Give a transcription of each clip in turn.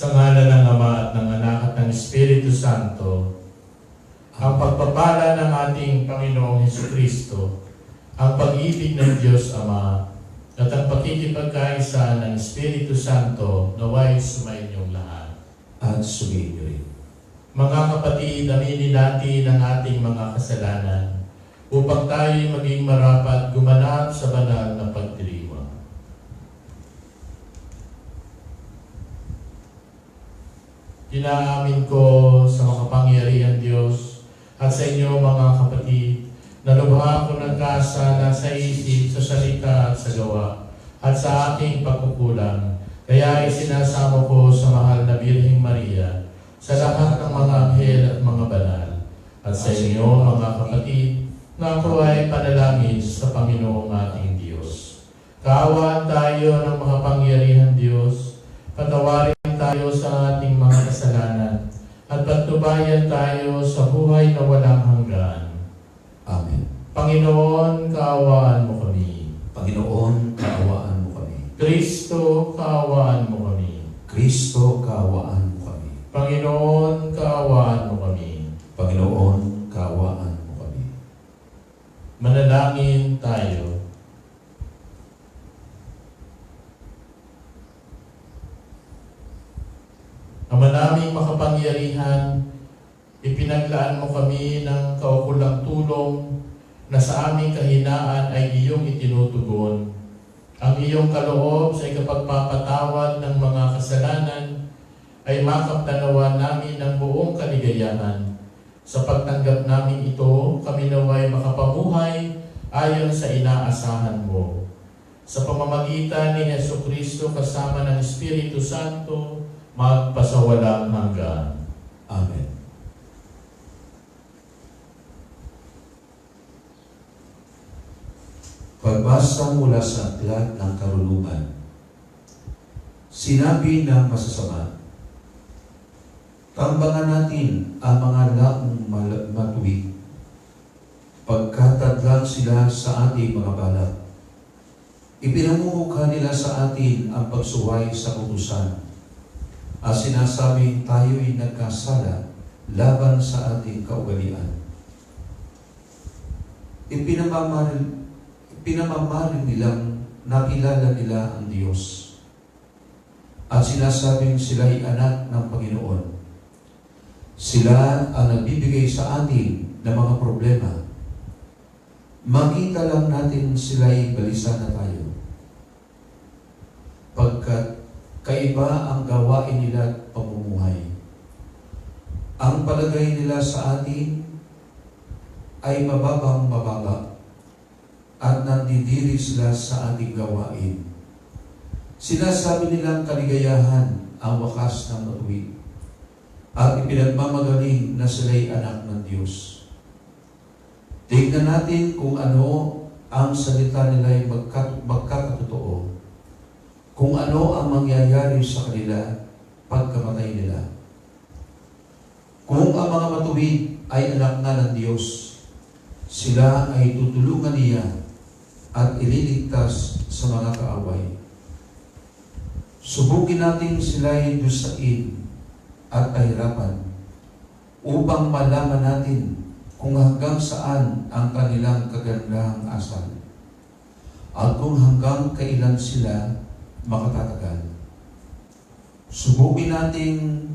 Sa ngalan ng Ama at ng Anak at ng Espiritu Santo, ang pagpapala ng ating Panginoong Hesukristo, ang pag-ibig ng Diyos Ama, at ang pakikipagkaisa ng Espiritu Santo naway sumainyong lahat. At sumainyo rin. Mga kapatid, aminin natin ang ating mga kasalanan upang tayo'y maging marapat gumanap sa banal na pagdiriwang. Inaamin ko sa makapangyarihan Diyos at sa inyo mga kapatid na lubha ko nagkasala sa isip, sa salita at sa gawa at sa aking pagkukulang. Kaya isinasamo ko sa mahal na Birheng Maria, sa lahat ng mga anghel at mga banal, at sa inyo mga kapatid na ako ay panalangin sa Panginoong ating Diyos. Kaawaan tayo ng makapangyarihan Diyos, patawarin tayo sa ating mga kasalanan, at patnubayan tayo sa buhay na walang hanggan. Amen. Panginoon, kaawaan mo kami. Panginoon, kaawaan mo kami. Kristo, kaawaan mo kami. Kristo, kaawaan mo kami. Panginoon, kaawaan mo kami. Panginoon, kaawaan mo kami. Manalangin tayo. Ama naming makapangyarihan, ipinaglaan mo kami ng kaukulang tulong na sa aming kahinaan ay iyong itinutugon. Ang iyong kaloob sa ikapagpapatawad ng mga kasalanan ay makaptanawan namin ng buong kaligayahan. Sa pagtanggap namin ito, kami naway makapamuhay ayon sa inaasahan mo. Sa pamamagitan ni Hesukristo kasama ng Espiritu Santo, magpasawalang hanggan. Amen. Pagbasa mula sa aklat ng karunungan. Sinabi ng masasama, tambangan natin ang mga laong matuwid, pagkatadlang sila sa ating mga balak. Ipinamumukha nila sa atin ang pagsuway sa utusan, at sinasabing tayo'y nagkasala laban sa ating kaugalian. Pinamamarin nilang nakilala nila ang Diyos, at sinasabing sila'y anak ng Panginoon. Sila ang nagbibigay sa atin ng mga problema. Makita lang natin sila'y balisa na tayo, pagkat kaiba ang gawain nila at pamumuhay. Ang palagay nila sa atin ay mababang mababa, at nandidiri sila sa ating gawain. Sinasabi nilang kaligayahan ang wakas ng matuwid, at ipinagmamagaling na sila'y anak ng Diyos. Tingnan natin kung ano ang salita nila'y magkakatotoo, kung ano ang mangyayari sa kanila pagkamatay nila. Kung ang mga matuwid ay anak na ng Diyos, sila ay tutulungan niya at ililigtas sa mga kaaway. Subukin natin sila'y dusain at kahirapan upang malaman natin kung hanggang saan ang kanilang kagandahang asal at kung hanggang kailan sila makatatagal. Subukin nating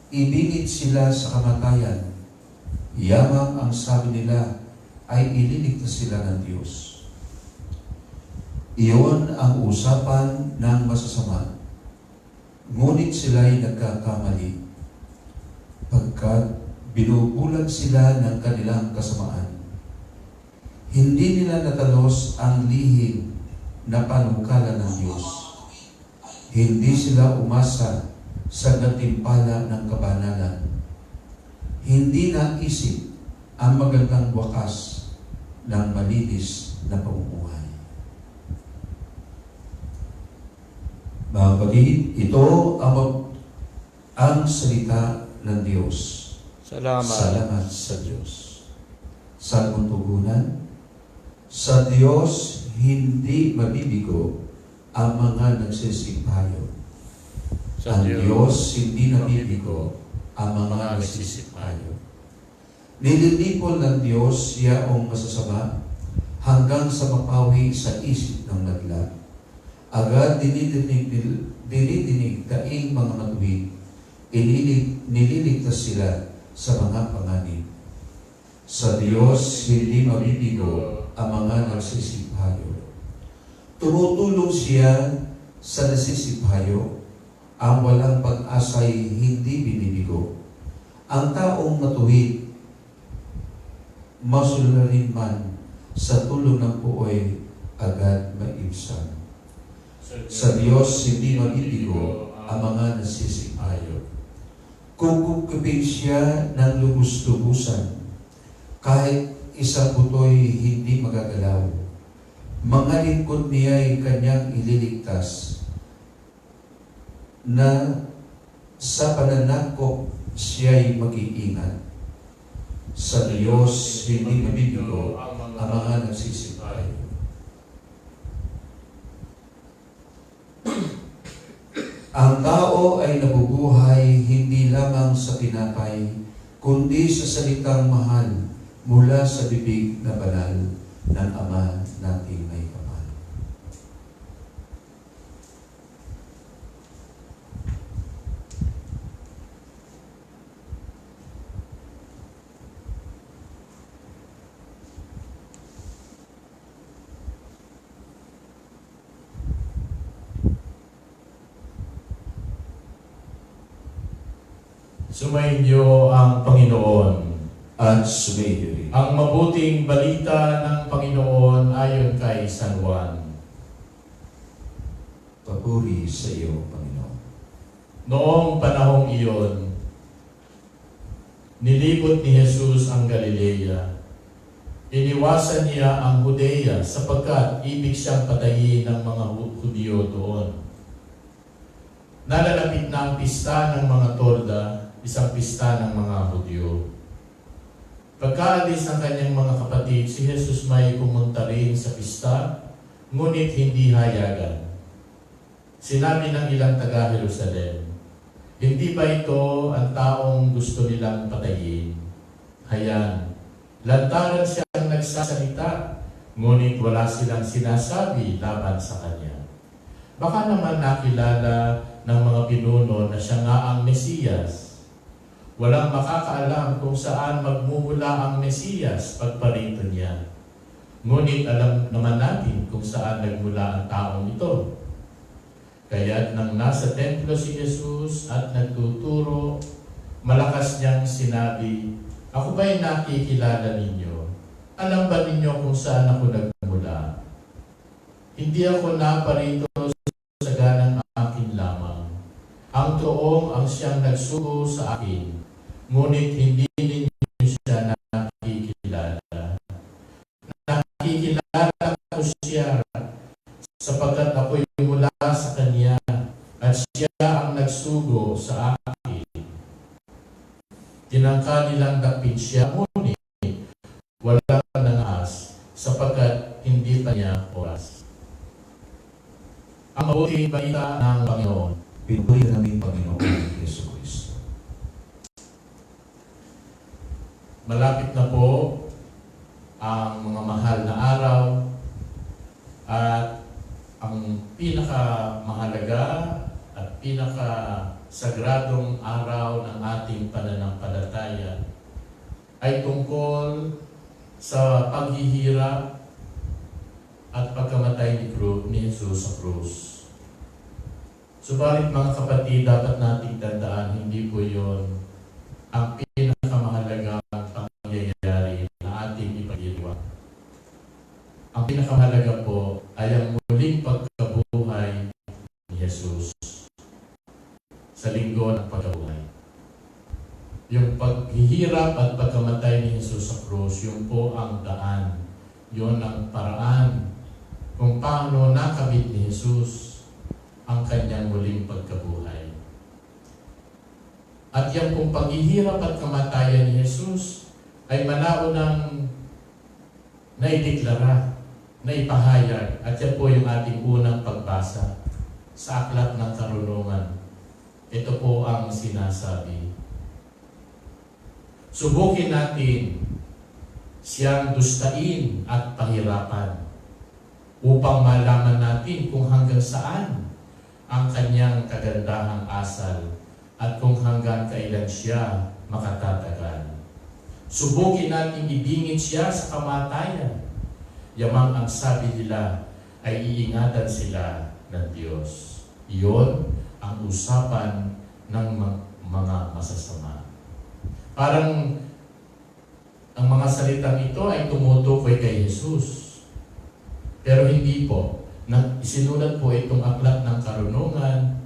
ibingit sila sa kamatayan, yamang ang sabi nila ay ililigtas sila ng Diyos. Iyon ang usapan ng masasama, ngunit sila'y nagkakamali, pagkat binubulag sila ng kanilang kasamaan. Hindi nila natalos ang lihim na panukala ng Diyos. Hindi sila umasa sa gantimpala ng kabanalan. Hindi naisip ang magandang wakas ng malinis na pamumuhay. Mga kapatid, ito ang salita ng Diyos. Salamat sa Diyos. Sa tugunan, sa Diyos hindi mabibigo ang mga nagsisipayo. Ang Diyos hindi nabibigo ang mga nagsisipayo. Nililipol ng Diyos yaong masasama hanggang sa mapawi sa isip ng nagla. Agad dinidinig daing mga matuwid, nililigtas sila sa mga panganib. Sa Diyos hindi mabibigo ang mga nagsisipayo. Tumutulong siya sa nagsisipayo. Ang walang pag-asa'y hindi binibigo. Ang taong matuwid, masularin man sa tulong ng puoy, agad maibsan. Sa Diyos hindi mabibigo ang mga nagsisipayo. Kukupin siya ng lubos-lubusan, kahit isang butoy hindi magagalaw. Mga lingkod niya'y kanyang ililigtas, na sa pananakop siya'y mag-iingat. Sa Diyos hindi mabibigo ang mga nagsisipayo. Ang tao ay nabubuhay hindi lamang sa tinapay, kundi sa salitang mahal mula sa bibig na banal ng Ama nating may kapal. Sumainyo ang Panginoon. At sumayo rin. Ang mabuting balita ng Panginoon ayon kay San Juan. Papuri sa iyo, Panginoon. Noong panahong iyon, nilibot ni Jesus ang Galilea. Iniwasan niya ang Judea sapagkat ibig siyang patayin ng mga Hudyo doon. Nalalapit na ang pista ng mga torda, isang pista ng mga Hudyo. Pagkaalis ng kanyang mga kapatid, si Jesus may pumunta rin sa pista, ngunit hindi hayagan. Sinabi ng ilang taga-Jerusalem, hindi ba ito ang taong gusto nilang patayin? Hayan, lantaran siyang nagsasalita, ngunit wala silang sinasabi laban sa kanya. Baka naman nakilala ng mga pinuno na siya nga ang Mesiyas. Walang makakaalam kung saan magmumula ang Mesiyas pagparito niya. Ngunit alam naman natin kung saan nagmula ang taong ito. Kaya't nang nasa templo si Jesus at nagtuturo, malakas niyang sinabi, "Ako ba'y nakikilala ninyo? Alam ba ninyo kung saan ako nagmula? Hindi ako naparito sa ganang akin lamang. Ang toong ang siyang nagsugo sa akin, ngunit hindi ninyo siya nakikilala. Nakikilala ko siya sapagkat ako'y mula sa kanya at siya ang nagsugo sa akin. Tinangka nilang dakpin siya, ngunit wala nangaas sapagkat hindi pa niya oras." Ang mabuting balita ng Panginoon. Pinupuri namin, Panginoon Yesu Cristo. Malapit na po ang mga mahal na araw at ang pinakamahalaga at pinakasagradong araw ng ating pananampalataya ay tungkol sa paghihirap at pagkamatay ni Jesus sa krus. Subalit mga kapatid, dapat nating tandaan, hindi po yon ang pinakamahalagang pangyayari na ating ipagdiwang. Ang pinakamahalaga po ay ang muling pagkabuhay ni Jesus sa linggo ng pagkabuhay. Yung paghihirap at pagkamatay ni Jesus sa krus, yun po ang daan. Yun ang paraan kung paano nakabit ni Jesus ang kanyang muling pagkabuhay. At yan pong paghihirap at kamatayan ni Jesus ay malaunang naideklara, naipahayag, at yan po yung ating unang pagbasa sa Aklat ng Karunungan. ito po ang sinasabi. Subukin natin siyang dustain at pahirapan upang malaman natin kung hanggang saan ang kanyang kagandahang asal at kung hanggang kailan siya makatatagal. Subukin natin ibingit siya sa kamatayan. Yamang ang sabi nila ay iingatan sila ng Diyos. Iyon ang usapan ng mga masasama. Parang ang mga salitang ito ay tumutukoy kay Jesus. Pero hindi po. Isinulat po itong aklat ng karunungan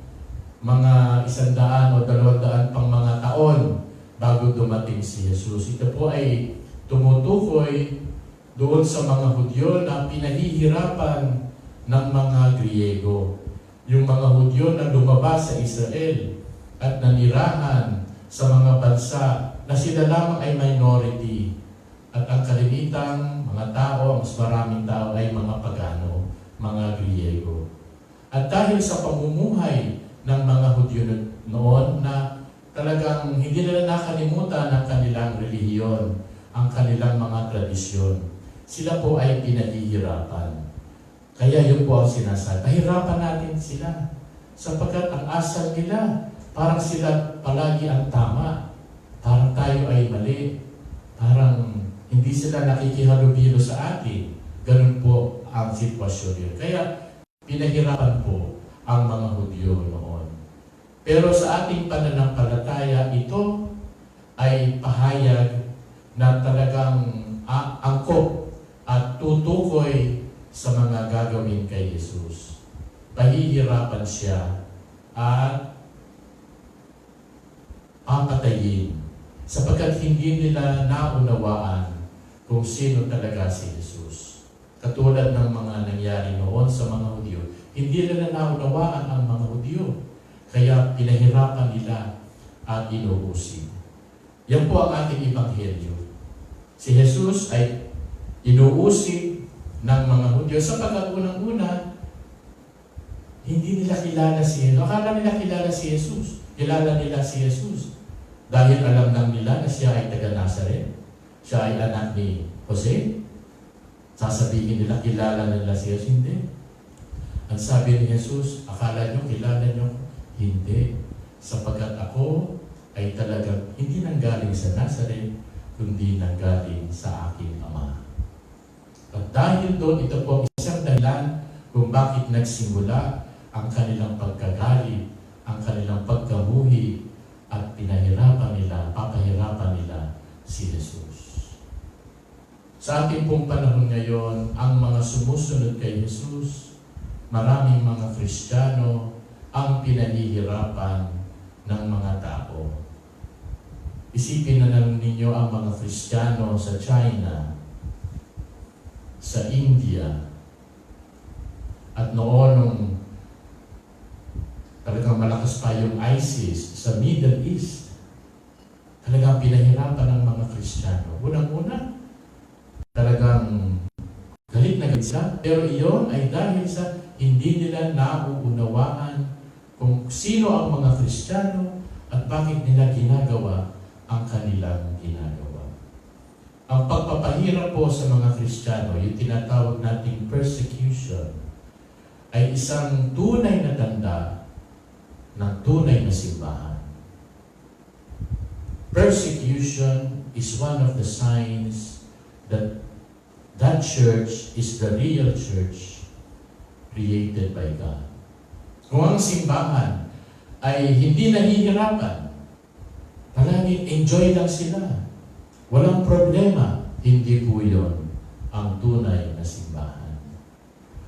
mga 100 o 200 pang mga taon bago dumating si Jesus. Ito po ay tumutukoy doon sa mga Hudyo na pinahihirapan ng mga Griego. Yung mga Hudyo na lumabas sa Israel at nanirahan sa mga bansa na sila lamang ay minority. At ang kalimitang mga tao, mas maraming tao ay mga pagano, mga Griego. At dahil sa pamumuhay ng mga Hudyo noon na talagang hindi nila nakalimutan ang kanilang relihiyon, ang kanilang mga tradisyon, sila po ay pinahihirapan. Kaya yun po ang sinasabi. Pahirapan natin sila sapagkat ang asal nila, parang sila palagi ang tama. Parang tayo ay mali. Parang hindi sila nakikihalubilo sa atin. Ganun po ang sitwasyon yun. Kaya pinahirapan po ang mga Hudyo noon. Pero sa ating pananampalataya, ito ay pahayag na talagang angkop at tutukoy sa mga gagawin kay Jesus. Pahihirapan siya at papatayin sapagkat hindi nila naunawaan kung sino talaga si Jesus. Katulad ng mga nangyari noon sa mga Hudyo, hindi nila naunawaan ang mga Hudyo. Kaya pinahirapan nila at inuusig. Yan po ang ating ebanghelyo. Si Jesus ay inuusig ng mga Hudyo sapagkat unang-una, hindi nila kilala si Jesus. Akala nila kilala si Jesus. Kilala nila si Jesus. Dahil alam lang nila na siya ay taga Nazaret. Siya ay anak ni Jose. Sasabihin nila, kilala nila si Jesus. Hindi. Ang sabi ni Jesus, akala nyo, kilala nyo? Hindi. Sapagkat ako ay talagang hindi nanggaling sa Nazaret, kundi nanggaling sa aking Ama. At dahil doon, ito po isang dahilan kung bakit nagsimula ang kanilang pagkagalit, ang kanilang pagkamuhi, at pinahirapan nila, papahirapan nila si Jesus. Sa ating pong panahon ngayon, ang mga sumusunod kay Jesus, maraming mga Kristiyano ang pinahihirapan ng mga tao. Isipin na lang ninyo ang mga Kristiyano sa China, sa India, at noon nung talagang malakas pa yung ISIS sa Middle East, talagang pinahirapan ng mga Kristiyano. Unang-una, talagang galit na galit sila, pero iyon ay dahil sa hindi nila nauunawaan kung sino ang mga Kristiyano at bakit nila ginagawa ang kanilang ginagawa. Ang pagpapahirap po sa mga Kristiyano, yung tinatawag nating persecution, ay isang tunay na tanda ng tunay na simbahan. Persecution is one of the signs that that church is the real church created by God. Kung ang simbahan ay hindi nahihirapan, palaging enjoy lang sila, walang problema, hindi po yun ang tunay na simbahan.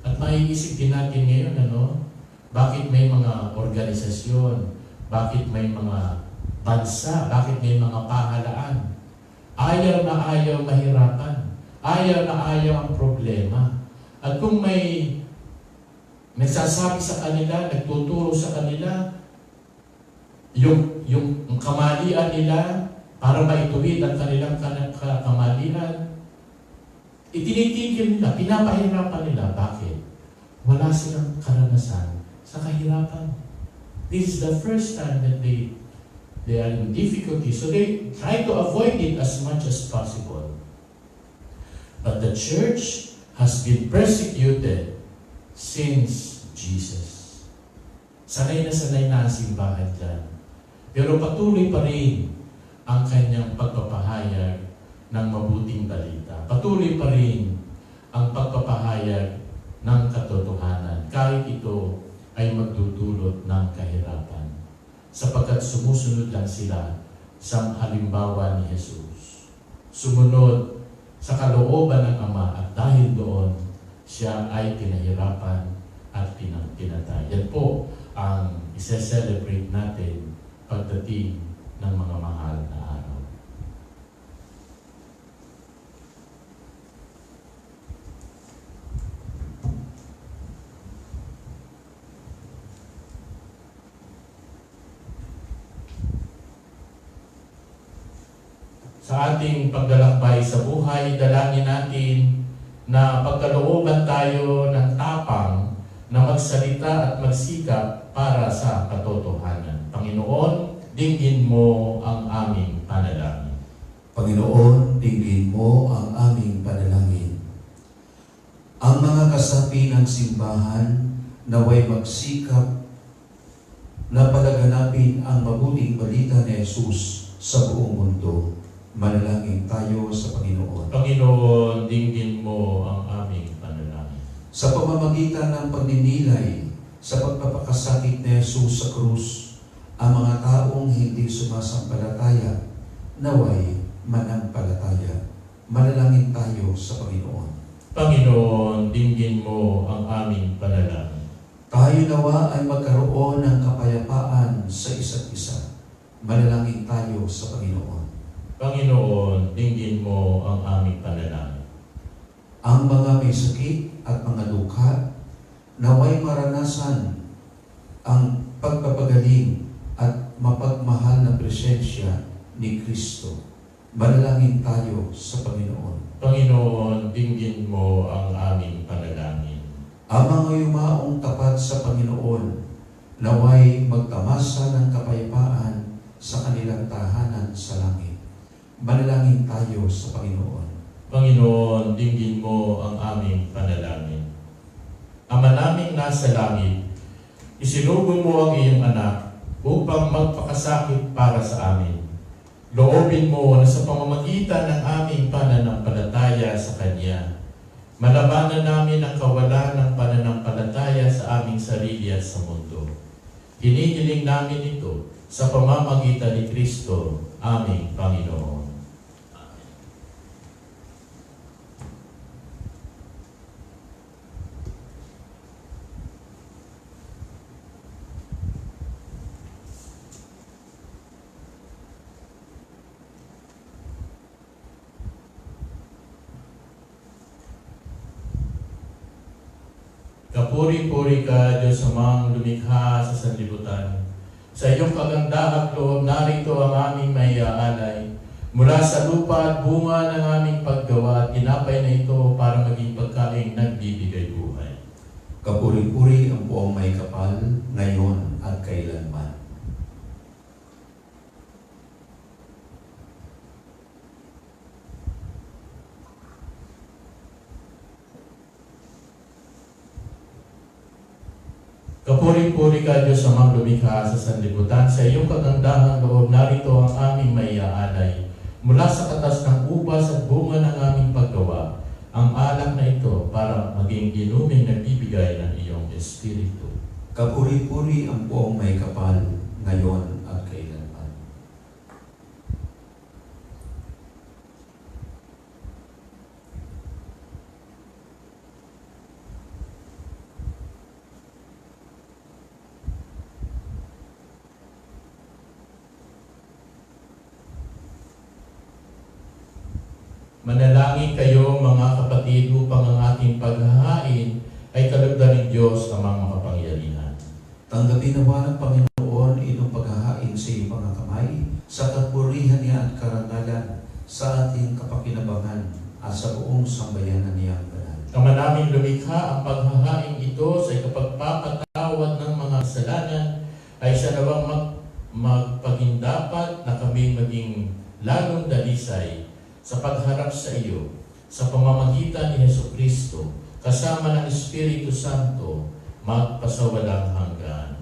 At maiisip din natin ngayon, bakit may mga organisasyon, bakit may mga bansa, bakit may mga pahalaan, ayaw na ayaw mahirapan, ayaw na ayaw ang problema. At kung may nagsasabi sa kanila, nagtuturo sa kanila, yung kamalian nila para maituwid ang kanilang kamalian, itinitigil nila, pinapahirapan nila. Bakit? Wala silang karanasan sa kahirapan. This is the first time that they are in difficulty, so they try to avoid it as much as possible. But the church has been persecuted since Jesus. Sanay na ang simbahan dyan. Pero patuloy pa rin ang kanyang pagpapahayag ng mabuting balita. Patuloy pa rin ang pagpapahayag ng katotohanan, kahit ito ay magdudulot ng kahirapan. Sapagkat sumusunod lang sila sa halimbawa ni Jesus. Sumunod sa kalooban ng Ama at dahil doon, siya ay pinahirapan at pinatay. Yan po ang isa-celebrate natin pagdating ng mga mahal na araw. Sa ating paglalakbay sa buhay, dalangin natin na pagkalooban tayo ng tapang na magsalita at magsikap para sa katotohanan. Panginoon, dinggin mo ang aming panalangin. Panginoon, dinggin mo ang aming panalangin. Ang mga kasapi ng simbahan naway magsikap na palaganapin ang mabuting balita ni Jesus sa buong mundo. Manalangin tayo sa Panginoon. Panginoon, dinggin mo ang aming panalangin. Sa pamamagitan ng pagninilay sa pagpapakasakit ni Jesus sa krus, ang mga taong hindi sumasampalataya naway manampalataya. Manalangin tayo sa Panginoon. Panginoon, dinggin mo ang aming panalangin. Tayo nawa ay magkaroon ng kapayapaan sa isa't isa. Manalangin tayo sa Panginoon. Panginoon, dinggin mo ang aming panalangin. Ang mga may sakit at mga dukha naway maranasan ang pagpapagaling at mapagmahal na presensya ni Kristo. Manalangin tayo sa Panginoon. Panginoon, dinggin mo ang aming panalangin. Ang mga yumaong tapat sa Panginoon naway magtamasa ng kapayapaan sa kanilang tahanan sa langit. Manalangin tayo sa Panginoon. Panginoon, dinggin mo ang aming panalangin. Ama naming nasa langit, isinugo mo ang iyong anak upang magpakasakit para sa amin. Loobin mo na sa pamamagitan ng aming pananampalataya sa Kanya, malabanan namin ang kawalan ng pananampalataya sa aming sarili at sa mundo. Hinihiling namin ito sa pamamagitan ni Kristo, aming Panginoon. Kapuri-puri ka, Diyos Amang lumikha sa sanlibutan. Sa iyong kagandahan loob, narito ang aming maiaalay. Mula sa lupa at bunga ng aming paggawa at tinapay na ito para maging pagkaing nagbibigay buhay. Kapuri-puri ang buong may kapal, ngayon at kailanman. Kapuri-puri ka, Diyos Amang lumikha sa sanlibutan. Sa iyong kagandahang loob, narito ang aming maiaalay. Mula sa katas ng ubas at bunga ng aming paggawa, ang alak na ito para maging inuming nagbibigay ng iyong Espiritu. Kapuri-puri ang buong may kapal, ngayon at kailanman. Manalangin kayo mga kapatid upang ang ating paghahain ay kalugdan ng Diyos amang makapangyarihan. Tanggapin nawa ng Panginoon itong paghahain sa iyong mga kamay, sa kapurihan niya at karangalan, sa ating kapakinabangan at sa buong sambayanan niyang banal. Ama naming lumikha, ang paghahain ito sa ikapagpapatawad ng mga kasalanan ay sa nawang magpagindapat na kami maging lalong dalisay sa pagharap sa iyo sa pamamagitan ni Jesucristo kasama ng Espiritu Santo magpasawalang hanggan.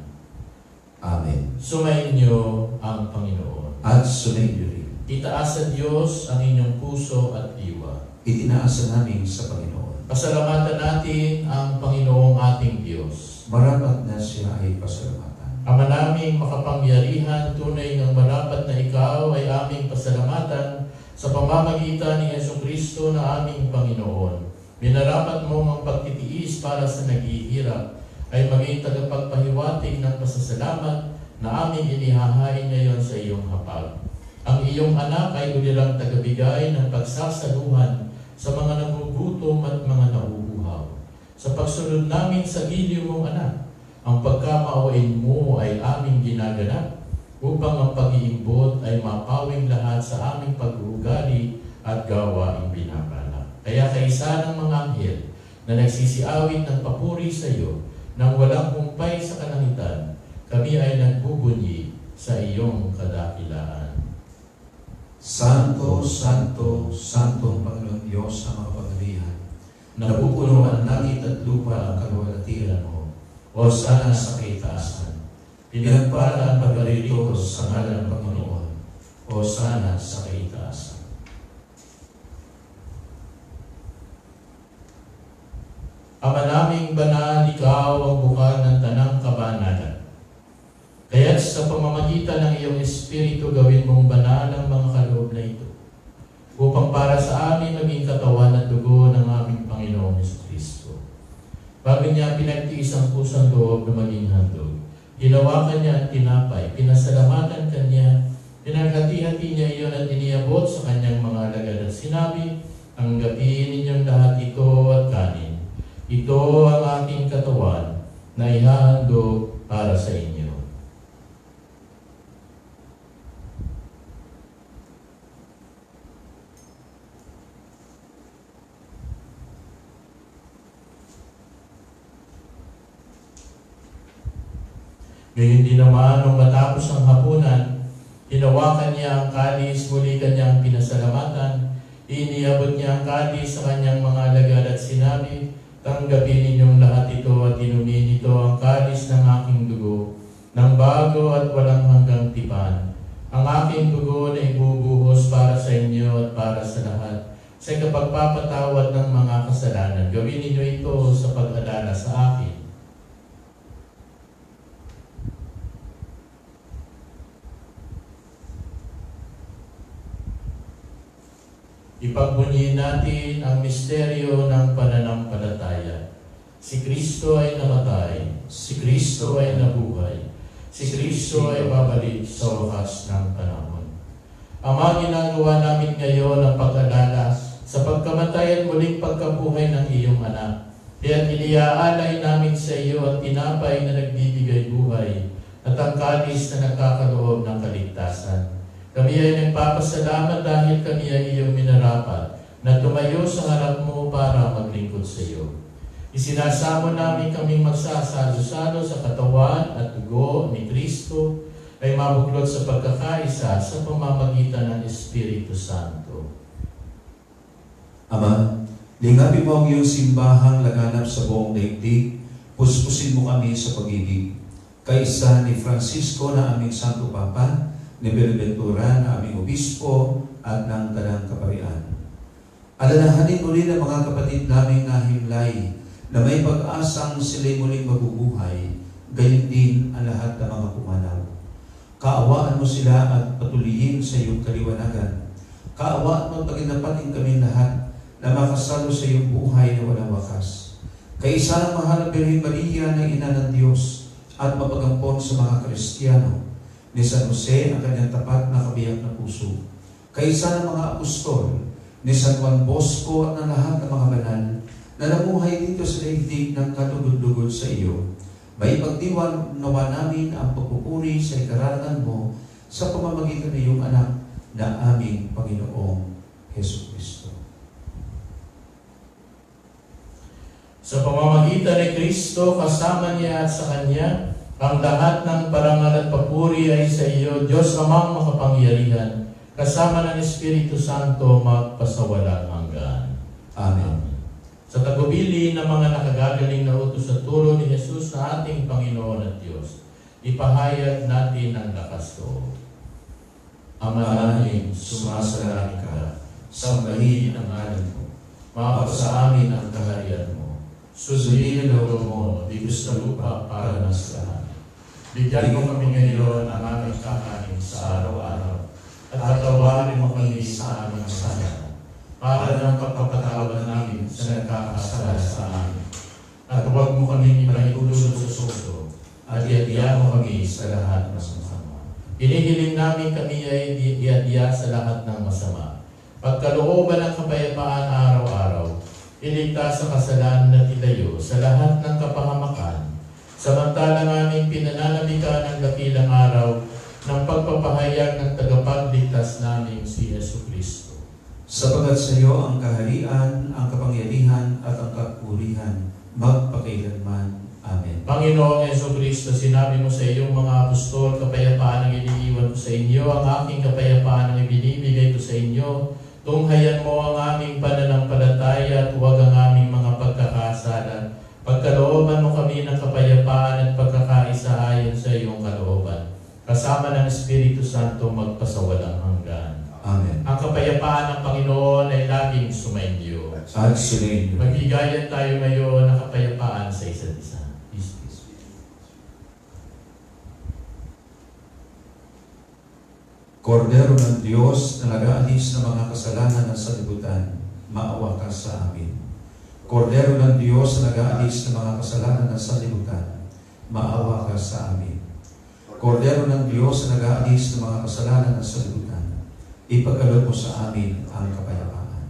Amen. Sumainyo ang Panginoon. At sumainyo rin. Itaas sa Diyos ang inyong puso at diwa. Itinaasa namin sa Panginoon. Pasalamatan natin ang Panginoong ating Diyos. Marapat na siya ay pasalamatan. Ama naming makapangyarihan, tunay ng marapat na ikaw ay aming pasalamatan sa pamamagitan ni Jesucristo na aming Panginoon. Minarapat mo ang pagtitiis para sa naghihirap ay maging tagapagpahiwatig ng pasasalamat na aming inihahain ngayon sa iyong hapag. Ang iyong anak ay ulirang tagabigay ng pagsasaluhan sa mga nagugutom at mga nauuhaw. Sa pagsunod namin sa giliw mong anak, ang pagkamaawain mo ay aming ginaganap upang ang pag-iimbot ay mapawing lahat sa aming pag-uugali at gawaing binabala. Kaya kaisa ng mga anghel na nagsisiawit ng papuri sa iyo nang walang humpay sa kalangitan, kami ay nagbubunyi sa iyong kadakilaan. Santo, Santo, Santo ang Panginoon Diyos ng mga pagalihan. Napupuno ang langit at lupa ang kaluwalhatian mo. O sana sa kaitaasan. Pinagpala ang pagkarito sa ngalan ng Panginoon. O sana sa kaitaasan. Ama naming banal, ikaw ang bukal ng tanang kabanalan. Kaya't sa pamamagitan ng iyong Espiritu, gawin mong banal ang mga kaloob na ito, upang para sa amin maging katawan at dugo ng aming Panginoong Jesucristo. Bago niya pinagtiis ang pusang loob na maging handog, hinawakan niya ang tinapay, pinasalamatan kanya, pinaghati-hati niya iyon at iniabot sa kanyang mga alagad at sinabi, "Tanggapin ninyong lahat ito at kanin. Ito ang aking katawan na ihahandog para sa inyo." Ngayon din naman, nung matapos ang hapunan, hinawakan niya ang kalis, muli kanyang pinasalamatan, iniabot niya ang kalis sa kanyang mga alagad at sinabi, "Tanggapin ninyong lahat ito at inumin ito ang kalis ng aking dugo, ng bago at walang hanggang tipan. Ang aking dugo na ibubuhos para sa inyo at para sa lahat, sa kapagpapatawad ng mga kasalanan. Gawin ninyo ito sa pag-alala sa akin." Ipagbunyiin natin ang misteryo ng pananampalataya. Si Kristo ay namatay, si Kristo ay nabuhay, si Kristo ay babalik sa wakas ng panahon. Ama, ginagawa namin ngayon ang pag-alala sa pagkamatay at muling pagkabuhay ng iyong anak. Kaya't iniaalay namin sa iyo ang tinapay na nagbibigay buhay at ang kalis na nagkakaloob ng kaligtasan. Kami ay nagpapasalamat dahil kami ay iyong minarapat na tumayo sa harap mo para maglingkod sa iyo. Isinasamo namin kaming magsasalo-salo sa katawan at dugo ni Kristo ay mabuklod sa pagkakaisa sa pamamagitan ng Espiritu Santo. Ama, lingapin mo ang iyong simbahang laganap sa buong daigdig, puspusin mo kami sa pag-ibig. Kaisa ni Francisco na aming Santo Papa, ni Beneventura na aming Obispo at ng Tanang Kaparian. Alalahanin muli ng mga kapatid naming nahimlay na may pag-asang sila'y muling mabubuhay, gayon din ang lahat ng mga pumanaw. Kaawaan mo sila at patuloyin sa iyong kaliwanagan. Kaawaan mo at paginapatin kami lahat na makasalo sa iyong buhay na walang wakas. Kaisa ng mahal na Birhen Maria na Ina ng Diyos at mapagampon sa mga Kristiyano, ni San Jose ang kanyang tapat na kabiyak na puso. Kaisa ng mga apostol, ni San Juan Bosco at ng lahat ng mga banal na namuhay dito sa daigdig ng katugod-dugod sa iyo, may pagdiwan nawa namin ang pagpupuri sa ikarangan mo sa pamamagitan ng iyong anak na aming Panginoong Jesucristo. Sa pamamagitan ni Kristo, kasama niya at sa Kanya, Ang lahat ng parangal at papuri ay sa iyo, Diyos Amang makapangyarihan, kasama ng Espiritu Santo magpasawalang hanggan. Amen. Sa tagubili ng mga nakagagaling na utos sa turo ni Jesus na ating Panginoon at Diyos, ipahayag natin ang lakas loob. Ama namin, sumasalangit ka, sambahin ang ngalan mo, mapasa amin ang kaharian mo, sundin ang loob mo, dibos sa lupa para na sa lahat. Bigyan mo kami ngayon ang aming kakanin sa araw-araw, at patawarin mo kami sa aming kasalanan, para ng pagpapatawad namin sa nagkakasala sa amin. At huwag mo kami ipahiulog sa suso, at iadya mo kami sa lahat ng masama. Hinihiling namin kami ay iadya sa lahat ng masama. Pagkalooban ng kapayapaan araw-araw, iligtas sa kasalanan at ilayo sa lahat ng kapahamakan, samantalang aming pinananalikan ang dakilang araw ng pagpapahayag ng tagapagligtas namin si Jesucristo. Sapagat sa iyo ang kaharian, ang kapangyarihan at ang kapurihan, magpakailanman. Amen. Panginoong Jesucristo, sinabi mo sa iyong mga apostol, kapayapaan ang iniiwan ko sa inyo, ang aking kapayapaan ang ibinibigay ko sa inyo. Tunghayan mo ang aming pananampalataya at huwag ang aming mga pagkakasala. Pagkalooban mo kami ng kapayapaan at pagkakaisa ayon sa iyong kalooban, kasama ng Espiritu Santo magpasawalang hanggan. Amen. Ang kapayapaan ng Panginoon ay laging sumainyo. At sumainyo. Magbigayan tayo ngayon ng kapayapaan sa isa't isa. Peace. Kordero ng Diyos na nag-aalis ng mga kasalanan ng sanlibutan, maawa ka sa amin. Kordero ng Diyos na nag-aalis ng mga kasalanan ng sanlibutan, maawa ka sa amin. Kordero ng Diyos na nag-aalis ng mga kasalanan ng sanlibutan, ipagkaloob mo sa amin ang kapayapaan.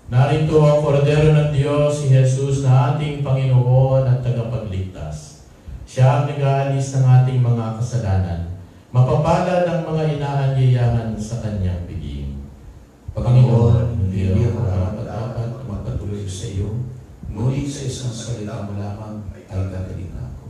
Narito ang Kordero ng Diyos, si Jesus na ating Panginoon at tagapagligtas. Siya ang nag-aalis ng ating mga kasalanan. Mapapalad ang mga inaanyayahan sa kanyang biging. Panginoon, hindi ako karapat-dapat magpatuloy sa iyo, ngunit sa isang salita mo lamang ay gagaling na ako.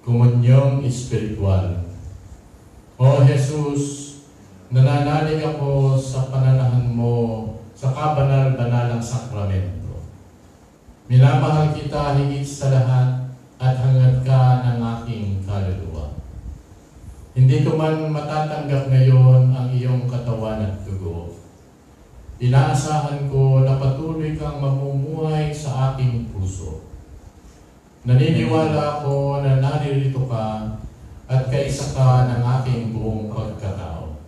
Komunyong Espiritual. O Jesus, nananalig ako sa pananahan mo sa kabanal-banalang sakramento. Minamahal kita higit sa lahat at hangad ka ng aking kaluluwa. Hindi ko man matatanggap ngayon ang iyong katawan at dugo. Inaasahan ko na patuloy kang mamumuhay sa aking puso. Naniniwala ako na naririto ka at kaisa ka ng aking buong pagkatao.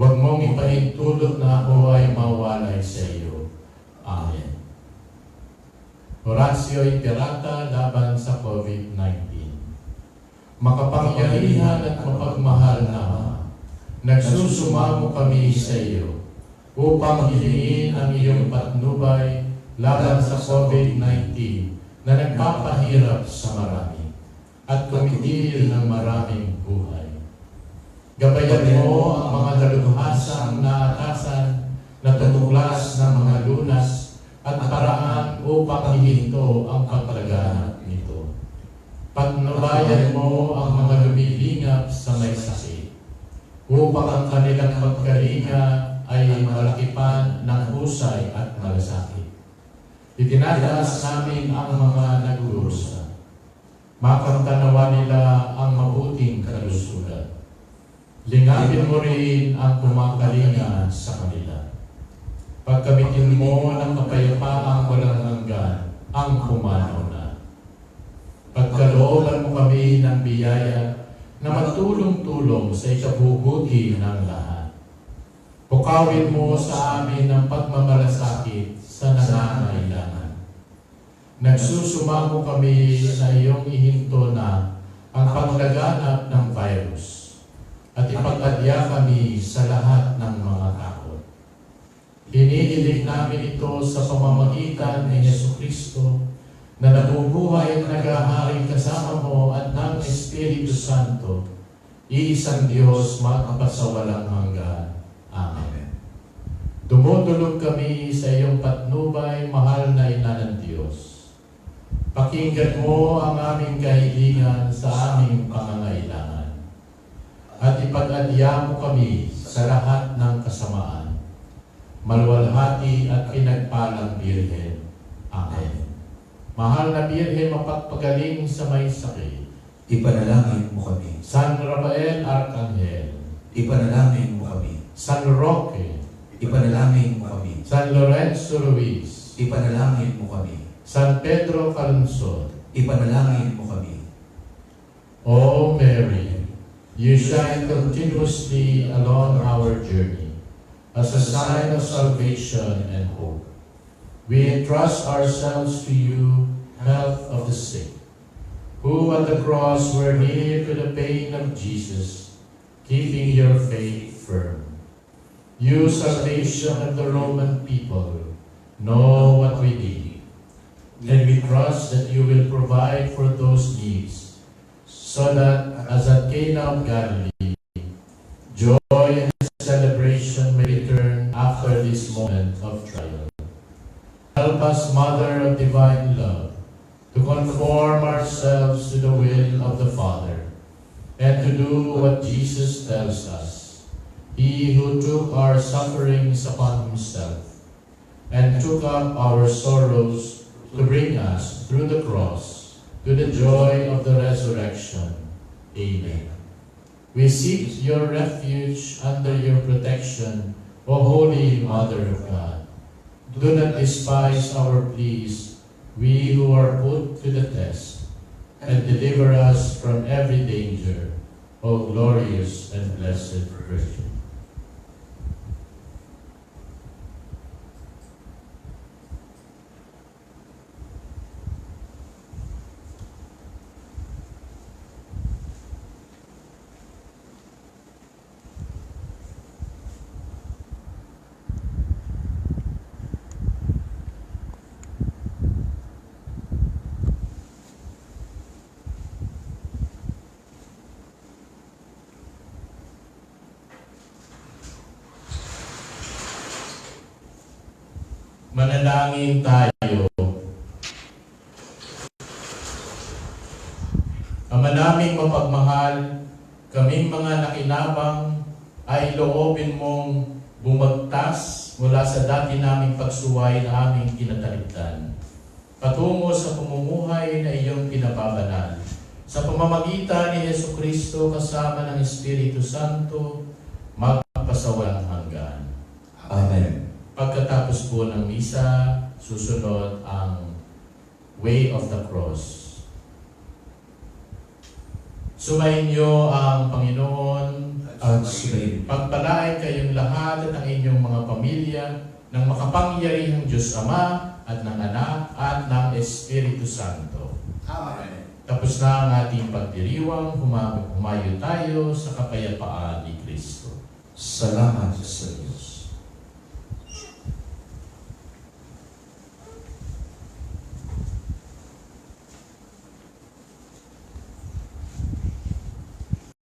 Huwag mong ipahintulot na ako ay mawalay sa iyo. Amen. Horacio Iterata laban sa COVID-19. Makapangyarihan at mapagmahal na Ama, nagsusumamo kami sa iyo upang hilingin ang iyong patnubay laban sa COVID-19 na nagpapahirap sa marami at kumitil ng maraming buhay. Gabayan mo ang mga dalubhasang naatasan na tutuklas ng mga lunas at paraan upang hihinto ang paglaganap nito. Pinagbabayan mo ang mga lumilingap sa may sakit, upang ang kanilang pagkalinga ay malakipan ng husay at malasakit. Itinataas namin ang mga nagdurusa. Makamtanawa nila ang mabuting kalusugan. Lingapin mo rin ang kumakalinga sa kanila. Pagkamitin mo ng kapayapaang walang hanggan ang pumanaw na. Pagkalooban mo kami ng biyaya na matulong-tulong sa ikabubuti ng lahat. Pukawin mo sa amin ang pagmamalasakit sa nangangailangan. Nagsusumamo kami sa iyong ihinto na ang paglaganap ng virus at ipag-adya kami sa lahat ng mga takot. Hinihiling namin ito sa pamamagitan ni Jesucristo na nabubuhay at nag-aharing kasama mo at ng Espiritu Santo, iisang Diyos magpasawalang hanggan. Amen. Dumudulog kami sa iyong patnubay, mahal na Ina ng Diyos. Pakinggan mo ang aming kahilingan sa aming pangangailangan at ipag-adya mo kami sa lahat ng kasamaan. Maluwalhati at pinagpalang Birhen. Amen. Mahal na Birhen, mapagpagaling sa may sakit. Ipanalangin mo kami. San Rafael Arcangel. Ipanalangin mo kami. San Roque. Ipanalangin mo kami. San Lorenzo Ruiz. Ipanalangin mo kami. San Pedro Calungsod. Ipanalangin mo kami. O Mary, you shine continuously along our journey as a sign of salvation and hope. We entrust ourselves to you, health of the sick, who at the cross were near to the pain of Jesus, keeping your faith firm. You, salvation of the Roman people, know what we need, and we trust that you will provide for those needs, so that, as at Cana of Galilee, joy and celebration may return after this moment of trial. Help us, Mother of Divine Love, to conform ourselves to the will of the Father, and to do what Jesus tells us. He who took our sufferings upon himself, and took up our sorrows to bring us through the cross to the joy of the resurrection. Amen. We seek your refuge under your protection, O Holy Mother of God. Do not despise our pleas, we who are put to the test, and deliver us from every danger, O glorious and blessed Virgin. Manalangin tayo. Ama naming mapagmahal, kaming mga nakinabang ay loobin mong bumagtas mula sa dati naming pagsuway na aming kinatalikdan, patungo sa pamumuhay na iyong pinababanal. Sa pamamagitan ni Jesucristo kasama ng Espiritu Santo, magpasawalang hanggan. Amen. Pagkatapos po ng misa, susunod ang Way of the Cross. Sumayin niyo ang Panginoon At sumayin. pagpalain kayong lahat at ang inyong mga pamilya ng makapangyarihang Diyos Ama at ng Anak at ng Espiritu Santo. Amen. Tapos na ang ating pagdiriwang, humayo tayo sa kapayapaan ni Kristo. Salamat sa Diyos.